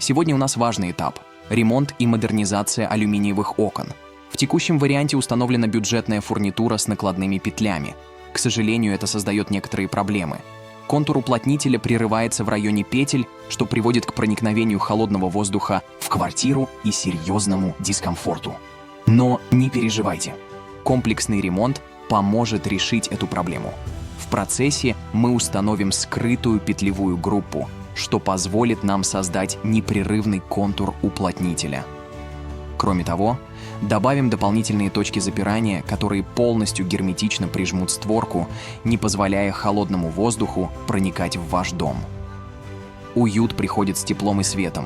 Сегодня у нас важный этап – ремонт и модернизация алюминиевых окон. В текущем варианте установлена бюджетная фурнитура с накладными петлями. К сожалению, это создает некоторые проблемы. Контур уплотнителя прерывается в районе петель, что приводит к проникновению холодного воздуха в квартиру и серьезному дискомфорту. Но не переживайте. Комплексный ремонт поможет решить эту проблему. В процессе мы установим скрытую петлевую группу, что позволит нам создать непрерывный контур уплотнителя. Кроме того, добавим дополнительные точки запирания, которые полностью герметично прижмут створку, не позволяя холодному воздуху проникать в ваш дом. Уют приходит с теплом и светом.